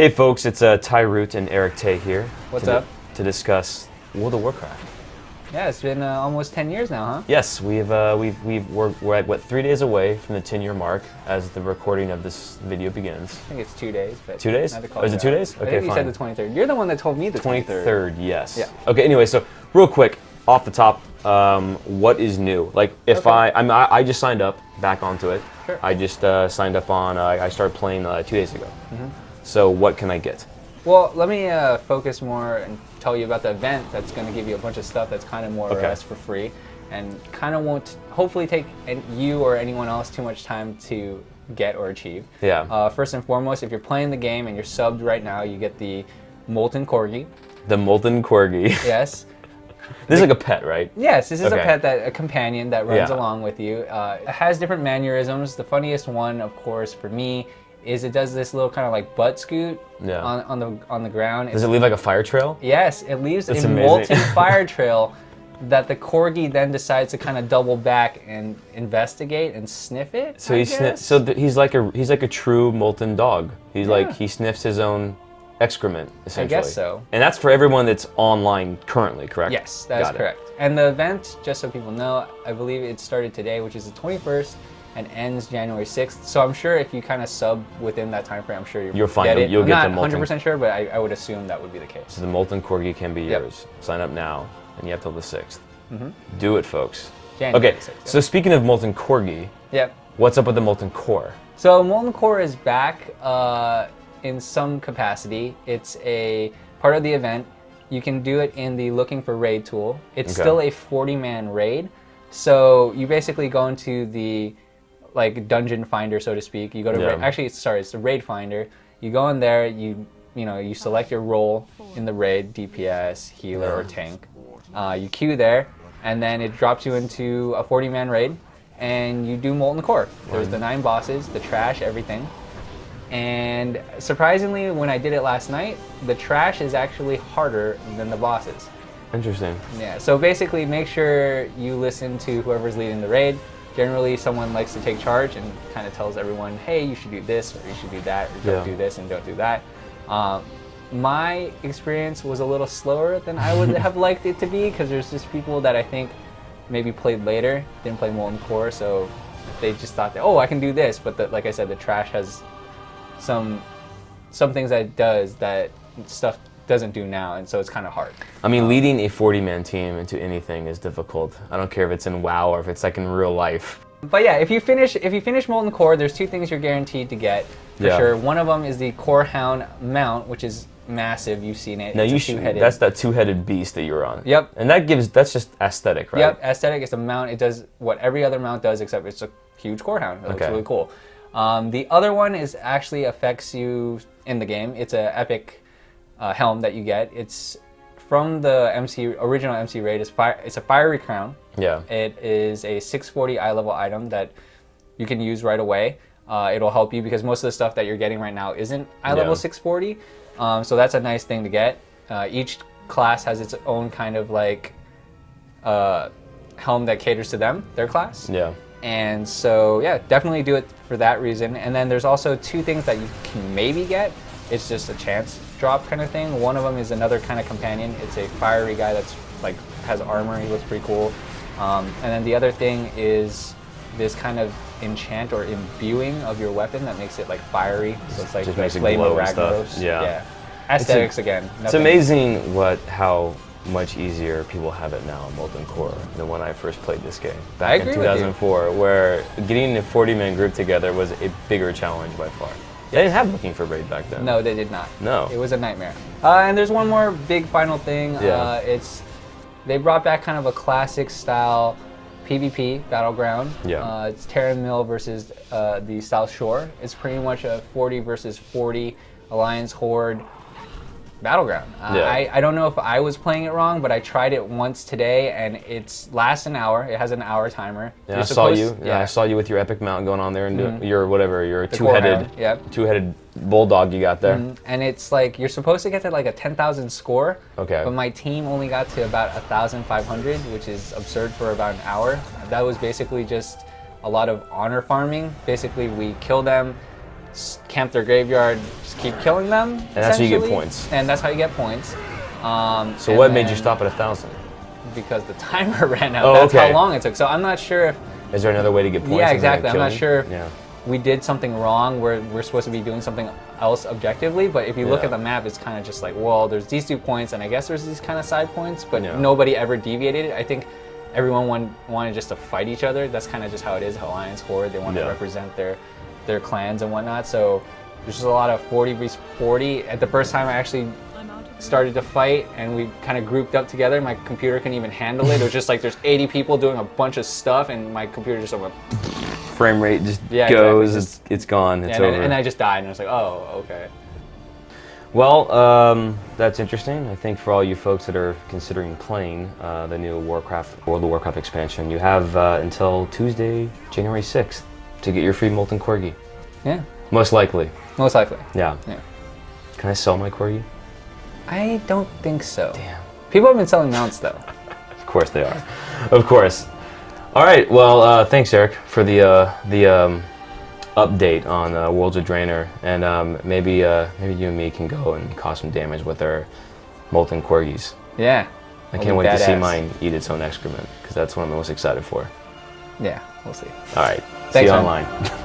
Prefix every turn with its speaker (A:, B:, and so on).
A: Hey folks, it's Ty Root and Erick Tay here.
B: What's up?
A: To discuss World of Warcraft.
B: Yeah, it's been almost 10 years now, huh?
A: Yes, we're at what, 3 days away from the 10-year mark as the recording of this video begins.
B: I think it's 2 days. But
A: 2 days? Oh, is it 2 days?
B: Okay, I think you said the 23rd. You're the one that told me the 23rd.
A: 23rd, yes.
B: Yeah.
A: Okay. Anyway, so real quick, off the top, what is new? Like, if I just signed up back onto it.
B: Sure.
A: I just signed up on. I started playing 2 days ago. Mm-hmm. So what can I get?
B: Well, let me focus more and tell you about the event that's going to give you a bunch of stuff that's kind of more or less for free, and kind of won't hopefully take you or anyone else too much time to get or achieve.
A: Yeah.
B: First and foremost, if you're playing the game and you're subbed right now, you get the Molten Corgi.
A: The Molten Corgi.
B: Yes.
A: This is like a pet, right?
B: Yes, this is a pet, a companion that runs along with you. It has different mannerisms. The funniest one, of course, for me, is it does this little kind of like butt scoot on the ground.
A: Does it leave like a fire trail?
B: Yes, it leaves
A: That's
B: a
A: amazing.
B: molten fire trail that the corgi then decides to kind of double back and investigate and sniff it.
A: So he's like a true molten dog. He's like he sniffs his own excrement essentially.
B: I guess so.
A: And that's for everyone that's online currently, correct?
B: Yes, that is correct. And the event, just so people know, I believe it started today, which is the 21st. And ends January 6th. So I'm sure if you kind of sub within that time frame, I'm sure you'll
A: fine.
B: Get it.
A: You'll get the
B: I'm not 100% sure, but I would assume that would be the case.
A: So the Molten Corgi can be yours. Sign up now, and you have till the 6th. Mm-hmm. Do it, folks.
B: January
A: okay,
B: 6th,
A: so speaking of Molten Corgi, what's up with the Molten Core?
B: So Molten Core is back in some capacity. It's a part of the event. You can do it in the Looking for Raid tool. It's still a 40-man raid. So you basically go into the dungeon finder, so to speak. You go to actually, sorry, it's the raid finder. You go in there, you select your role in the raid, DPS, healer, or tank. You queue there, and then it drops you into a 40-man raid, and you do Molten Core. There's the 9 bosses, the trash, everything. And surprisingly, when I did it last night, the trash is actually harder than the bosses.
A: Interesting.
B: Yeah, so basically make sure you listen to whoever's leading the raid. Generally, someone likes to take charge and kind of tells everyone, hey, you should do this, or you should do that, or don't do this and don't do that. My experience was a little slower than I would have liked it to be, because there's just people that I think maybe played later, didn't play Molten Core, so they just thought that, oh, I can do this. But like I said, the trash has some things that it does that stuff doesn't do now, and so it's kind of hard. I mean,
A: leading a 40-man team into anything is difficult. I don't care if it's in WoW or if it's like in real life.
B: But yeah, if you finish Molten Core, there's 2 things you're guaranteed to get for sure. One of them is the Core Hound mount, which is massive. You've seen it.
A: Now that's that 2-headed beast that you're on.
B: Yep.
A: And that's just aesthetic, right?
B: Yep, aesthetic. It's a mount. It does what every other mount does, except it's a huge Core Hound. It looks really cool. The other one actually affects you in the game. It's an epic helm that you get. It's from the original MC raid. It's a fiery crown. Yeah. It is a 640 eye level item that you can use right away. It'll help you because most of the stuff that you're getting right now isn't eye level 640. So that's a nice thing to get. Each class has its own kind of helm that caters to their class. Yeah. And so yeah, definitely do it for that reason. And then there's also 2 things that you can maybe get. It's just a chance drop kind of thing. One of them is another kind of companion. It's a fiery guy that's has armor. He looks pretty cool. And then the other thing is this kind of enchant or imbuing of your weapon that makes it fiery. So it's like Flame of Ragnaros. Yeah. Aesthetics again.
A: It's amazing how much easier people have it now in Molten Core than when I first played this game back in 2004, where getting a 40-man group together was a bigger challenge by far. They didn't have Looking for Raid back then.
B: No, they did not.
A: No.
B: It was a nightmare. And there's one more big final thing. They brought back kind of a classic style PvP battleground. Yeah. It's Terran Mill versus the South Shore. It's pretty much a 40 versus 40 Alliance Horde battleground. I don't know if I was playing it wrong, but I tried it once today, and it lasts an hour. It has an hour timer.
A: Yeah, I saw you. Yeah, I saw you with your epic mount going on there and doing your two-headed bulldog you got there.
B: And it's you're supposed to get to a 10,000 score. Okay. But my team only got to about 1,500, which is absurd for about an hour. That was basically just a lot of honor farming. Basically, we kill them, camp their graveyard, just keep killing them. And
A: that's how you get points.
B: And that's how you get points.
A: So what made you stop at 1,000?
B: Because the timer ran out.
A: Oh,
B: That's how long it took. So I'm not sure if...
A: Is there another way to get points?
B: Yeah, exactly. I'm not sure if we did something wrong where we're supposed to be doing something else objectively, but if you look at the map, it's kind of just like, well, there's these 2 points, and I guess there's these kind of side points, but nobody ever deviated. I think everyone wanted just to fight each other. That's kind of just how it is. Alliance, Horde, they want to represent their clans and whatnot. So there's just a lot of 40 vs 40. At the first time I actually started to fight and we kind of grouped up together, my computer couldn't even handle it. It was just like there's 80 people doing a bunch of stuff and my computer just went...
A: Frame rate just goes, exactly. It's gone, it's over.
B: And I just died and I was like, oh, okay.
A: Well, that's interesting. I think for all you folks that are considering playing the new World of Warcraft expansion, you have until Tuesday, January 6th to get your free Molten Corgi.
B: Yeah.
A: Most likely.
B: Most likely.
A: Yeah. Can I sell my Corgi?
B: I don't think so.
A: Damn.
B: People have been selling mounts though.
A: Of course they are. Of course. All right. Well, thanks, Eric, for the update on Worlds of Draenor, and maybe you and me can go and cause some damage with our Molten Corgis.
B: Yeah.
A: I can't wait to see mine eat its own excrement because that's what I'm most excited for.
B: Yeah, we'll see.
A: All right.
B: Thanks,
A: see you
B: man.
A: online.